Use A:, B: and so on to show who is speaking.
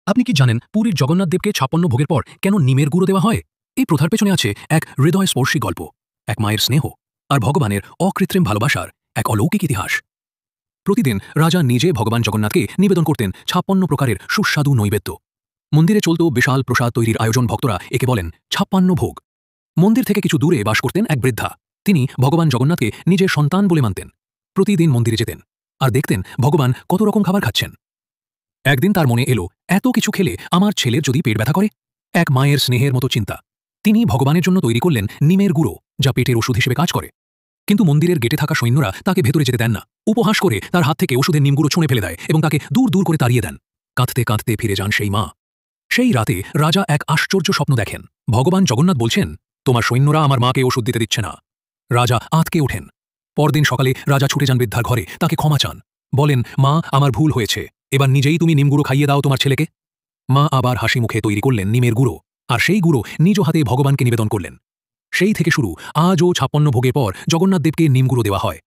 A: আপনি কি জানেন পুরীর জগন্নাথ দেবকে ৫৬ ভোগের পর কেন নিমের গুঁড়ো দেওয়া হয়? এই প্রথার পেছনে আছে এক হৃদয়স্পর্শী গল্প, এক মায়ের স্নেহ আর ভগবানের অকৃত্রিম ভালোবাসার এক অলৌকিক ইতিহাস। প্রতিদিন রাজা নিজে ভগবান জগন্নাথকে নিবেদন করতেন ৫৬ প্রকারের সুস্বাদু নৈবেদ্য। মন্দিরে চলত বিশাল প্রসাদ তৈরির আয়োজন, ভক্তরা একে বলেন ৫৬ ভোগ। মন্দির থেকে কিছু দূরে বাস করতেন এক বৃদ্ধা। তিনি ভগবান জগন্নাথকে নিজের সন্তান বলে মানতেন। প্রতিদিন মন্দিরে যেতেন আর দেখতেন ভগবান কত রকম খাবার খাচ্ছেন। একদিন তার মনে এলো, এত কিছু খেলে আমার ছেলের যদি পেট ব্যথা করে। এক মায়ের স্নেহের মতো চিন্তা। তিনি ভগবানের জন্য তৈরি করলেন নিমের গুঁড়ো, যা পেটের ওষুধ হিসেবে কাজ করে। কিন্তু মন্দিরের গেটে থাকা সৈন্যরা তাকে ভেতরে যেতে দেন না। উপহাস করে তার হাত থেকে ওষুধের নিমগুঁড়ো ছুঁড়ে ফেলে দেয় এবং তাকে দূর দূর করে তাড়িয়ে দেন। কাঁদতে কাঁদতে ফিরে যান সেই মা। সেই রাতে রাজা এক আশ্চর্য স্বপ্ন দেখেন। ভগবান জগন্নাথ বলছেন, তোমার সৈন্যরা আমার মাকে ওষুধ দিতে দিচ্ছে না। রাজা আঁতকে ওঠেন। পরদিন সকালে রাজা ছুটে যান বৃদ্ধার ঘরে, তাকে ক্ষমা চান। বলেন, মা, আমার ভুল হয়েছে, এবার নিজেই তুমি নিমগুঁড়ো খাইয়ে দাও তোমার ছেলেকে। মা আবার হাসি মুখে তৈরি করলেন নিমের গুঁড়ো, আর সেই গুঁড়ো নিজ হাতে ভগবানকে নিবেদন করলেন। সেই থেকে শুরু, আজও ৫৬ ভোগের পর জগন্নাথ দেবকে নিমগুঁড়ো দেওয়া হয়।